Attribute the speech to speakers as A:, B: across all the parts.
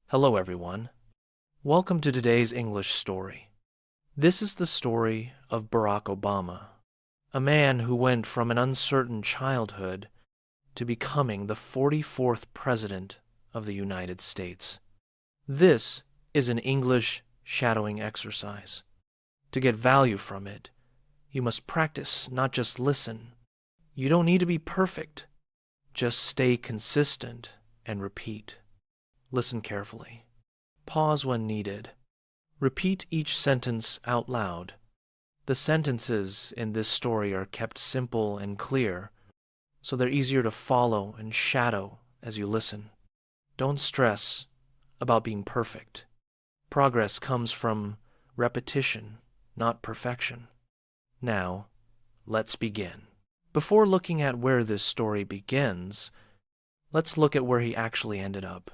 A: Hello, everyone. Welcome to today's English story. This is the story of Barack Obama, a man who went from an uncertain childhood to becoming the 44th President of the United States. This is an English shadowing exercise. To get value from it, you must practice, not just listen. You don't need to be perfect. Just stay consistent and repeat. Listen carefully. Pause when needed. Repeat each sentence out loud. The sentences in this story are kept simple and clear, so they're easier to follow and shadow as you listen. Don't stress about being perfect. Progress comes from repetition, not perfection. Now, let's begin. Before looking at where this story begins, let's look at where he actually ended up.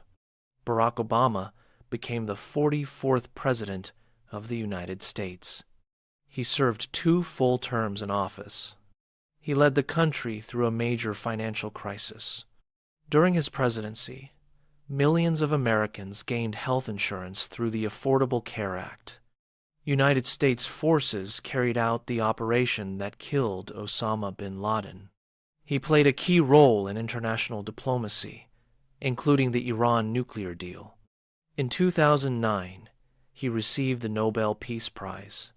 A: Barack Obama became the 44th President of the United States. He served 2 full terms in office. He led the country through a major financial crisis. During his presidency, millions of Americans gained health insurance through the Affordable Care Act. United States forces carried out the operation that killed Osama bin Laden. He played a key role in international diplomacy, including the Iran nuclear deal. In 2009, he received the Nobel Peace Prize.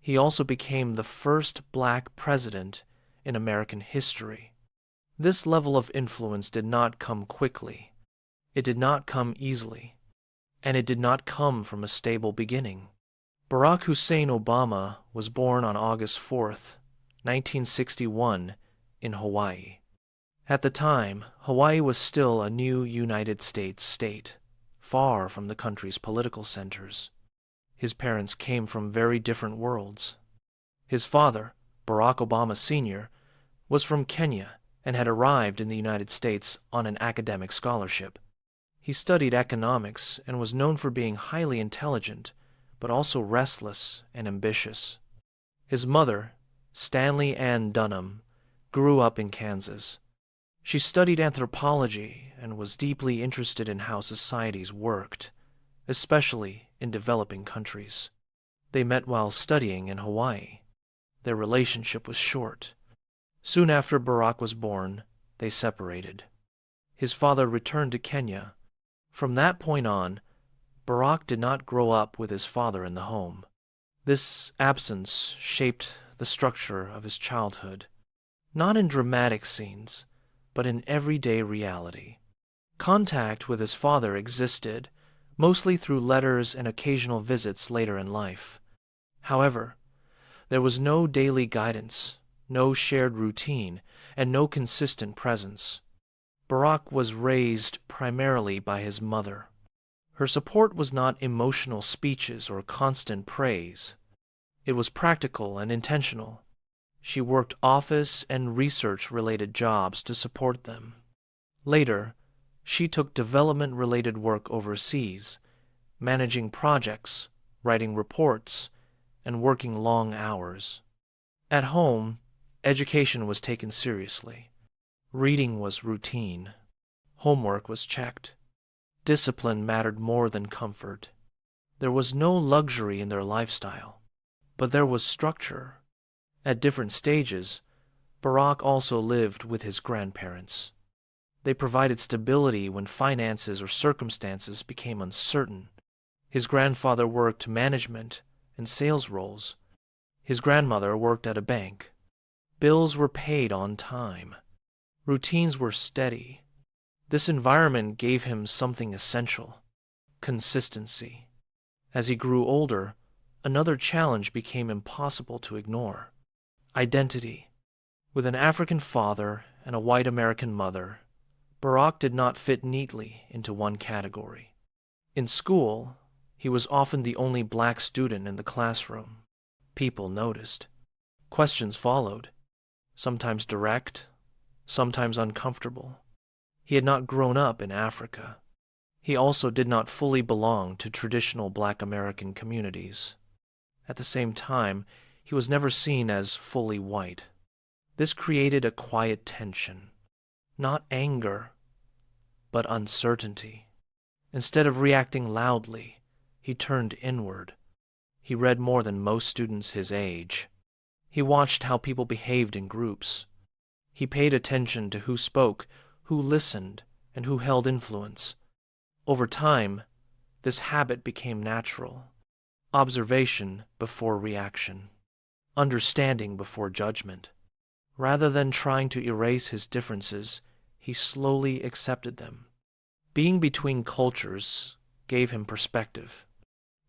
A: He also became the first black president in American history. This level of influence did not come quickly. It did not come easily. And it did not come from a stable beginning. Barack Hussein Obama was born on August 4th, 1961, in Hawaii. At the time, Hawaii was still a new United States state, far from the country's political centers. His parents came from very different worlds. His father, Barack Obama Sr., was from Kenya and had arrived in the United States on an academic scholarship. He studied economics and was known for being highly intelligent, but also restless and ambitious. His mother, Stanley Ann Dunham, grew up in Kansas. She studied anthropology and was deeply interested in how societies worked, especially in developing countries. They met while studying in Hawaii. Their relationship was short. Soon after Barack was born, they separated. His father returned to Kenya. From that point on, Barack did not grow up with his father in the home. This absence shaped the structure of his childhood, not in dramatic scenes, but in everyday reality. Contact with his father existed, mostly through letters and occasional visits later in life. However, there was no daily guidance, no shared routine, and no consistent presence. Barack was raised primarily by his mother. Her support was not emotional speeches or constant praise. It was practical and intentional. She worked office and research-related jobs to support them. Later, she took development-related work overseas, managing projects, writing reports, and working long hours. At home, education was taken seriously. Reading was routine. Homework was checked. Discipline mattered more than comfort. There was no luxury in their lifestyle, but there was structure. At different stages, Barack also lived with his grandparents. They provided stability when finances or circumstances became uncertain. His grandfather worked management and sales roles. His grandmother worked at a bank. Bills were paid on time. Routines were steady. This environment gave him something essential: consistency. As he grew older, another challenge became impossible to ignore: identity. With an African father and a white American mother, Barack did not fit neatly into one category. In school, he was often the only black student in the classroom. People noticed. Questions followed, sometimes direct, sometimes uncomfortable. He had not grown up in Africa. He also did not fully belong to traditional black American communities. At the same time, he was never seen as fully white. This created a quiet tension, not anger, but uncertainty. Instead of reacting loudly, he turned inward. He read more than most students his age. He watched how people behaved in groups. He paid attention to who spoke, who listened, and who held influence. Over time, this habit became natural. Observation before reaction. Understanding before judgment. Rather than trying to erase his differences, he slowly accepted them. Being between cultures gave him perspective.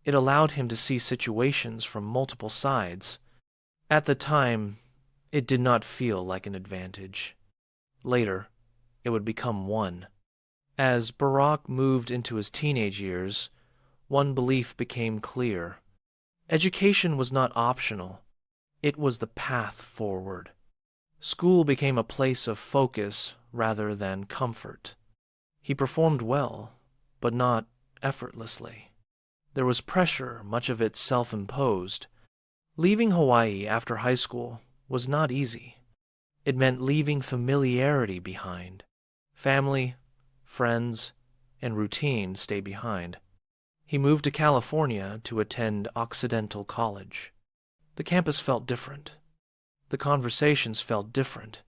A: It allowed him to see situations from multiple sides. At the time, it did not feel like an advantage. Later, it would become one. As Barack moved into his teenage years, one belief became clear. Education was not optional. It was the path forward. School became a place of focus rather than comfort. He performed well, but not effortlessly. There was pressure, much of it self-imposed. Leaving Hawaii after high school was not easy. It meant leaving familiarity behind. Family, friends, and routine stay behind. He moved to California to attend Occidental College. The campus felt different. The conversations felt different.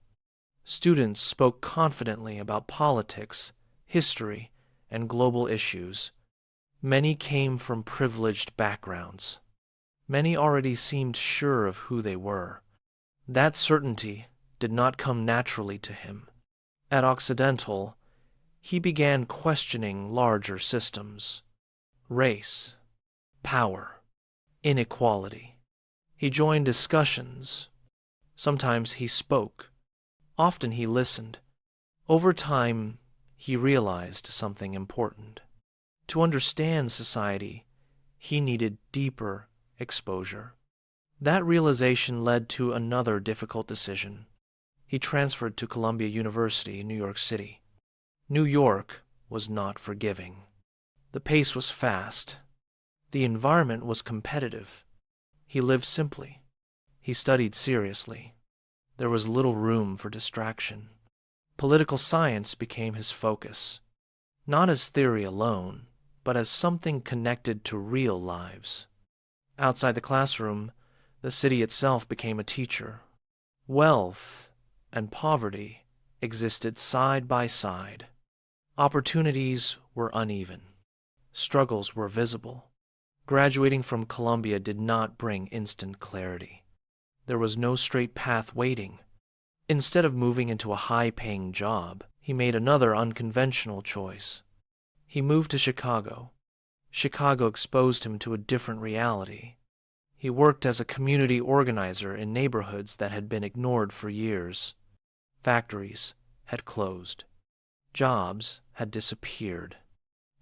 A: Students spoke confidently about politics, history, and global issues. Many came from privileged backgrounds. Many already seemed sure of who they were. That certainty did not come naturally to him. At Occidental, he began questioning larger systems. Race, power, inequality. He joined discussions. Sometimes he spoke. Often he listened. Over time, he realized something important. To understand society, he needed deeper exposure. That realization led to another difficult decision. He transferred to Columbia University in New York City. New York was not forgiving. The pace was fast. The environment was competitive. He lived simply. He studied seriously. There was little room for distraction. Political science became his focus, not as theory alone, but as something connected to real lives. Outside the classroom, the city itself became a teacher. Wealth and poverty existed side by side. Opportunities were uneven. Struggles were visible. Graduating from Columbia did not bring instant clarity. There was no straight path waiting. Instead of moving into a high-paying job, he made another unconventional choice. He moved to Chicago. Chicago exposed him to a different reality. He worked as a community organizer in neighborhoods that had been ignored for years. Factories had closed. Jobs had disappeared.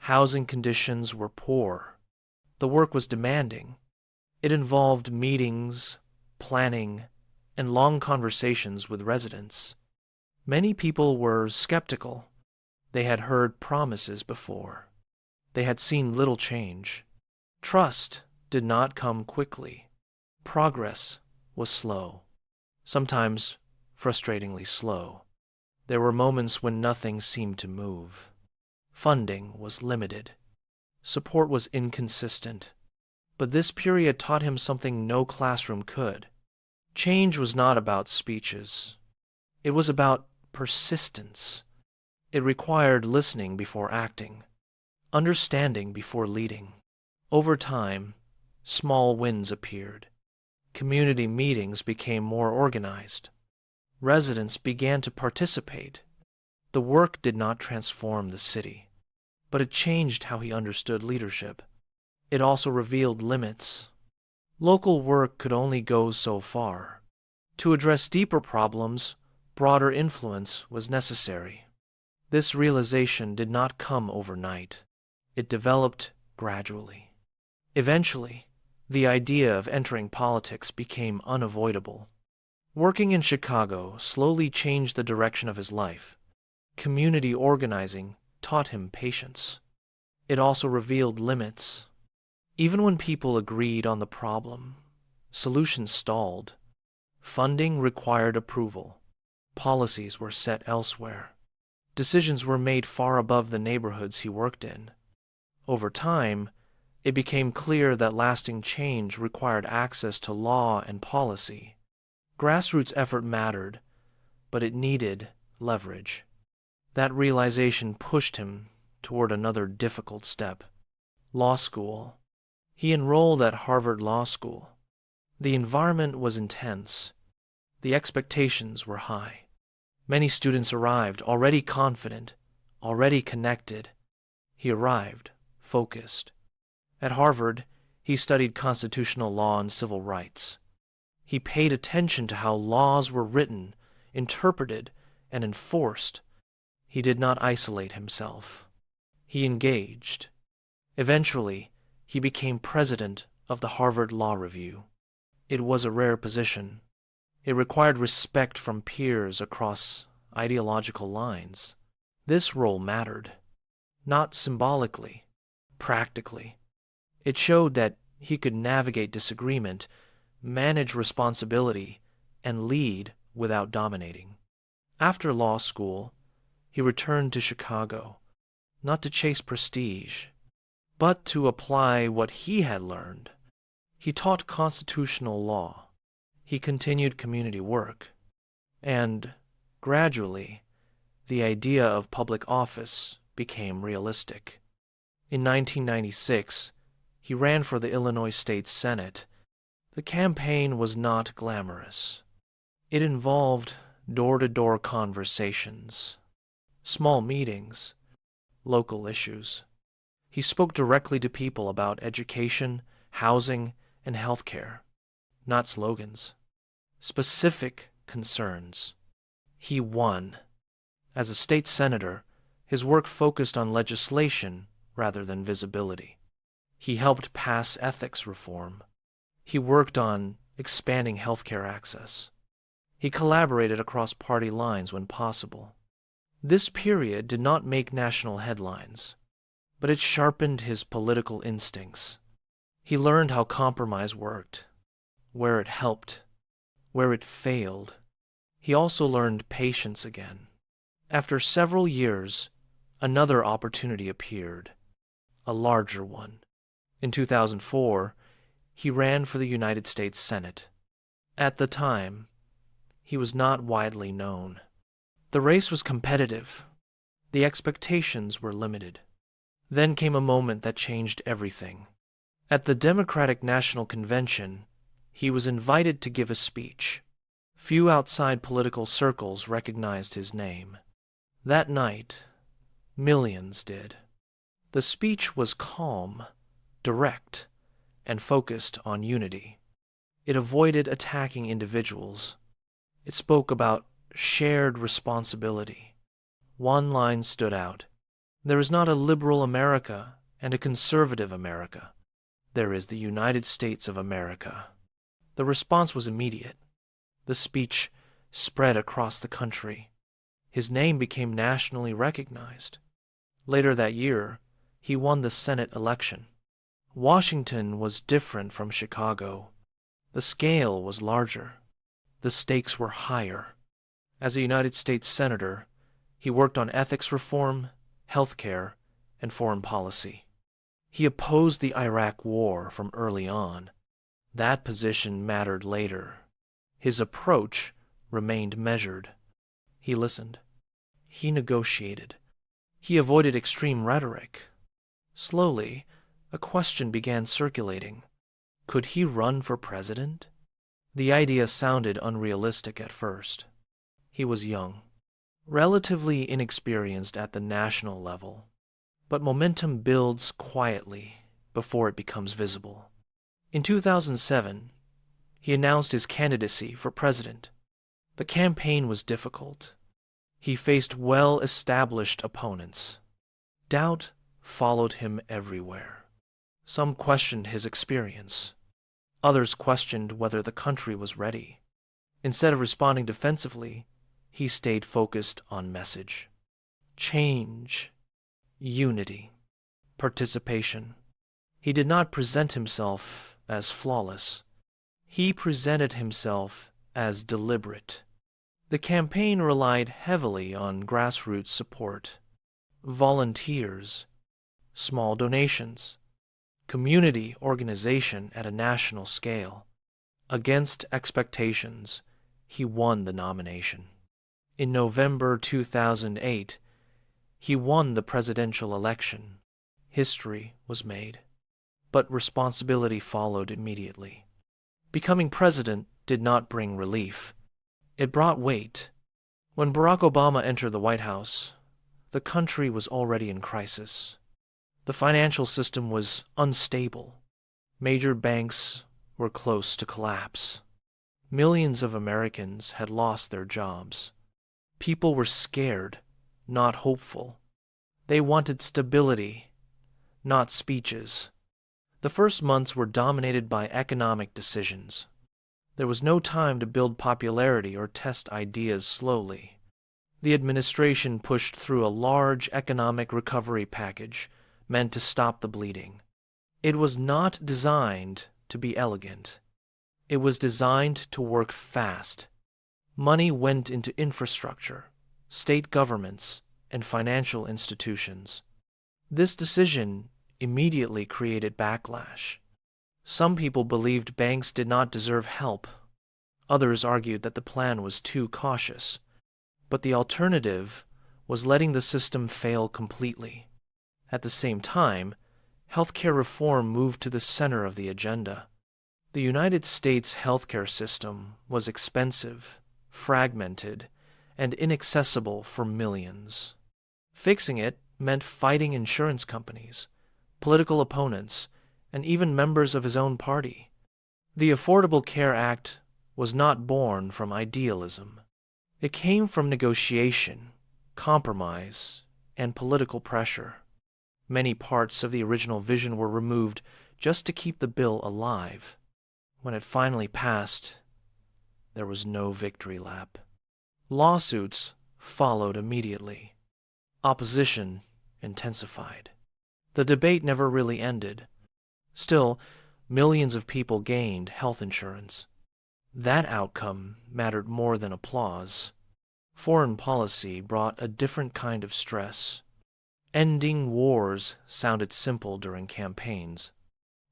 A: Housing conditions were poor. The work was demanding. It involved meetings, planning, and long conversations with residents. Many people were skeptical. They had heard promises before. They had seen little change. Trust did not come quickly. Progress was slow, sometimes frustratingly slow. There were moments when nothing seemed to move. Funding was limited. Support was inconsistent. But this period taught him something no classroom could. Change was not about speeches. It was about persistence. It required listening before acting, understanding before leading. Over time, small wins appeared. Community meetings became more organized. Residents began to participate. The work did not transform the city, but it changed how he understood leadership. It also revealed limits. Local work could only go so far. To address deeper problems, broader influence was necessary. This realization did not come overnight. It developed gradually. Eventually, the idea of entering politics became unavoidable. Working in Chicago slowly changed the direction of his life. Community organizing taught him patience. It also revealed limits. Even when people agreed on the problem, solutions stalled. Funding required approval. Policies were set elsewhere. Decisions were made far above the neighborhoods he worked in. Over time, it became clear that lasting change required access to law and policy. Grassroots effort mattered, but it needed leverage. That realization pushed him toward another difficult step: law school. He enrolled at Harvard Law School. The environment was intense. The expectations were high. Many students arrived already confident, already connected. He arrived focused. At Harvard, he studied constitutional law and civil rights. He paid attention to how laws were written, interpreted, and enforced. He did not isolate himself. He engaged. Eventually, he became president of the Harvard Law Review. It was a rare position. It required respect from peers across ideological lines. This role mattered, not symbolically, practically. It showed that he could navigate disagreement, manage responsibility, and lead without dominating. After law school, he returned to Chicago, not to chase prestige, but to apply what he had learned. He taught constitutional law. He continued community work. And, gradually, the idea of public office became realistic. In 1996, he ran for the Illinois State Senate. The campaign was not glamorous. It involved door-to-door conversations, small meetings, local issues. He spoke directly to people about education, housing, and healthcare, not slogans. Specific concerns. He won. As a state senator, his work focused on legislation rather than visibility. He helped pass ethics reform. He worked on expanding healthcare access. He collaborated across party lines when possible. This period did not make national headlines, but it sharpened his political instincts. He learned how compromise worked, where it helped, where it failed. He also learned patience again. After several years, another opportunity appeared, a larger one. In 2004, he ran for the United States Senate. At the time, he was not widely known. The race was competitive. The expectations were limited. Then came a moment that changed everything. At the Democratic National Convention, he was invited to give a speech. Few outside political circles recognized his name. That night, millions did. The speech was calm, direct, and focused on unity. It avoided attacking individuals. It spoke about shared responsibility. One line stood out. There is not a liberal America and a conservative America. There is the United States of America. The response was immediate. The speech spread across the country. His name became nationally recognized. Later that year, he won the Senate election. Washington was different from Chicago. The scale was larger. The stakes were higher. As a United States Senator, he worked on ethics reform, healthcare, and foreign policy. He opposed the Iraq War from early on. That position mattered later. His approach remained measured. He listened. He negotiated. He avoided extreme rhetoric. Slowly, a question began circulating. Could he run for president? The idea sounded unrealistic at first. He was young, relatively inexperienced at the national level, but momentum builds quietly before it becomes visible. In 2007, he announced his candidacy for president. The campaign was difficult. He faced well-established opponents. Doubt followed him everywhere. Some questioned his experience. Others questioned whether the country was ready. Instead of responding defensively, he stayed focused on message. Change, unity, participation. He did not present himself as flawless. He presented himself as deliberate. The campaign relied heavily on grassroots support, volunteers, small donations, community organization at a national scale. Against expectations, he won the nomination. In November 2008, he won the presidential election. History was made, but responsibility followed immediately. Becoming president did not bring relief. It brought weight. When Barack Obama entered the White House, the country was already in crisis. The financial system was unstable. Major banks were close to collapse. Millions of Americans had lost their jobs. People were scared, not hopeful. They wanted stability, not speeches. The first months were dominated by economic decisions. There was no time to build popularity or test ideas slowly. The administration pushed through a large economic recovery package meant to stop the bleeding. It was not designed to be elegant. It was designed to work fast. Money went into infrastructure, state governments, and financial institutions. This decision immediately created backlash. Some people believed banks did not deserve help. Others argued that the plan was too cautious. But the alternative was letting the system fail completely. At the same time, healthcare reform moved to the center of the agenda. The United States healthcare system was expensive, fragmented, and inaccessible for millions. Fixing it meant fighting insurance companies, political opponents, and even members of his own party. The Affordable Care Act was not born from idealism. It came from negotiation, compromise, and political pressure. Many parts of the original vision were removed just to keep the bill alive. When it finally passed, there was no victory lap. Lawsuits followed immediately. Opposition intensified. The debate never really ended. Still, millions of people gained health insurance. That outcome mattered more than applause. Foreign policy brought a different kind of stress. Ending wars sounded simple during campaigns.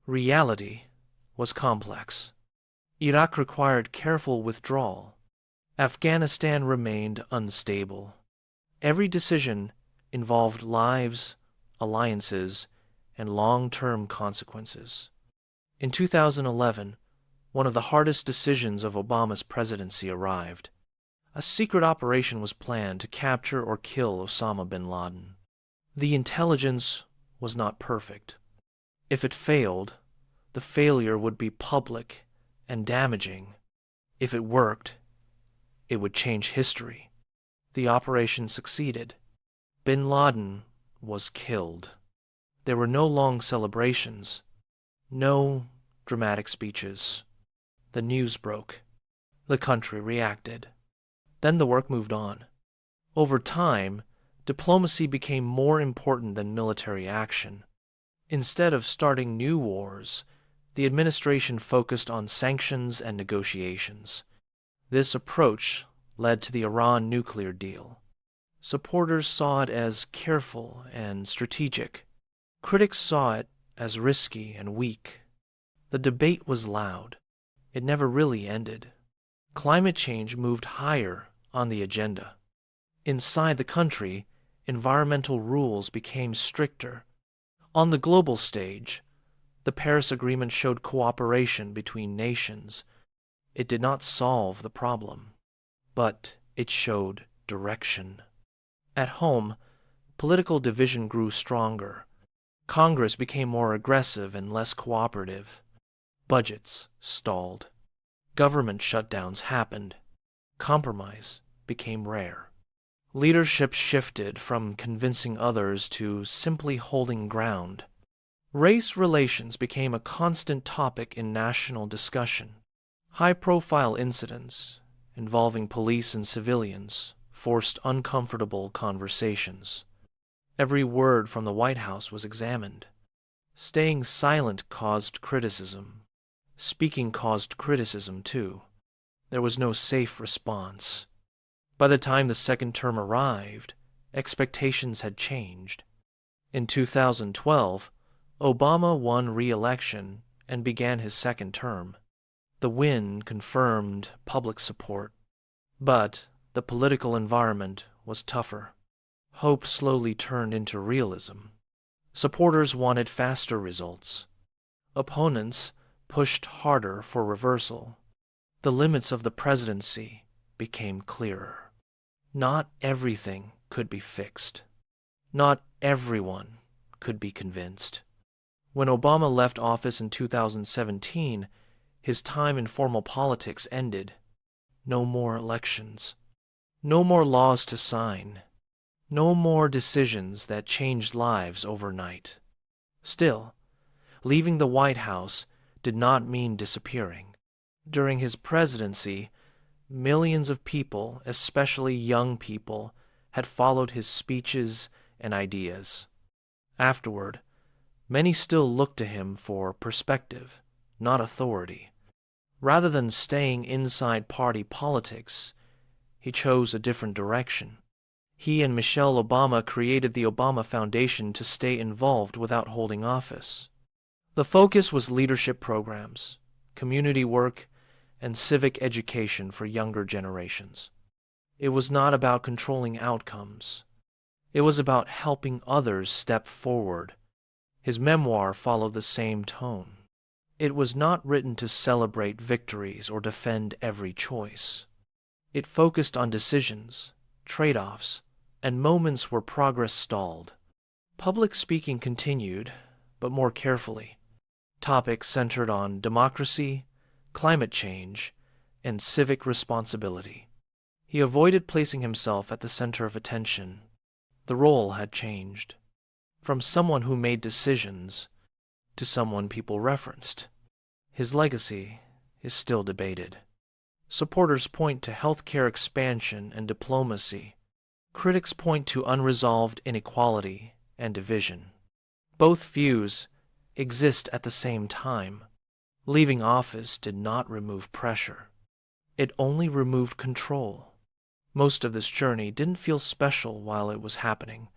A: Reality was complex. Iraq required careful withdrawal. Afghanistan remained unstable. Every decision involved lives, alliances, and long-term consequences. In 2011, one of the hardest decisions of Obama's presidency arrived. A secret operation was planned to capture or kill Osama bin Laden. The intelligence was not perfect. If it failed, the failure would be public and damaging. If it worked, it would change history. The operation succeeded. Bin Laden was killed. There were no long celebrations, no dramatic speeches. The news broke. The country reacted. Then the work moved on. Over time, diplomacy became more important than military action. Instead of starting new wars, the administration focused on sanctions and negotiations. This approach led to the Iran nuclear deal. Supporters saw it as careful and strategic. Critics saw it as risky and weak. The debate was loud. It never really ended. Climate change moved higher on the agenda. Inside the country, environmental rules became stricter. On the global stage, the Paris Agreement showed cooperation between nations. It did not solve the problem, but it showed direction. At home, political division grew stronger. Congress became more aggressive and less cooperative. Budgets stalled. Government shutdowns happened. Compromise became rare. Leadership shifted from convincing others to simply holding ground. Race relations became a constant topic in national discussion. High-profile incidents involving police and civilians forced uncomfortable conversations. Every word from the White House was examined. Staying silent caused criticism. Speaking caused criticism, too. There was no safe response. By the time the second term arrived, expectations had changed. In 2012, Obama won re-election and began his second term. The win confirmed public support, but the political environment was tougher. Hope slowly turned into realism. Supporters wanted faster results. Opponents pushed harder for reversal. The limits of the presidency became clearer. Not everything could be fixed. Not everyone could be convinced. When Obama left office in 2017, his time in formal politics ended. No more elections. No more laws to sign. No more decisions that changed lives overnight. Still, leaving the White House did not mean disappearing. During his presidency, millions of people, especially young people, had followed his speeches and ideas. Afterward, many still looked to him for perspective, not authority. Rather than staying inside party politics, he chose a different direction. He and Michelle Obama created the Obama Foundation to stay involved without holding office. The focus was leadership programs, community work, and civic education for younger generations. It was not about controlling outcomes. It was about helping others step forward. His memoir followed the same tone. It was not written to celebrate victories or defend every choice. It focused on decisions, trade-offs, and moments where progress stalled. Public speaking continued, but more carefully. Topics centered on democracy, climate change, and civic responsibility. He avoided placing himself at the center of attention. The role had changed, from someone who made decisions to someone people referenced. His legacy is still debated. Supporters point to healthcare expansion and diplomacy. Critics point to unresolved inequality and division. Both views exist at the same time. Leaving office did not remove pressure. It only removed control. Most of this journey didn't feel special while it was happening.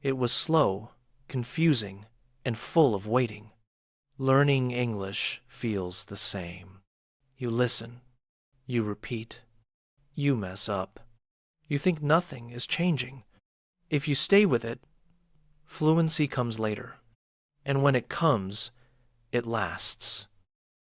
A: It was slow, confusing, and full of waiting. Learning English feels the same. You listen. You repeat. You mess up. You think nothing is changing. If you stay with it, fluency comes later. And when it comes, it lasts.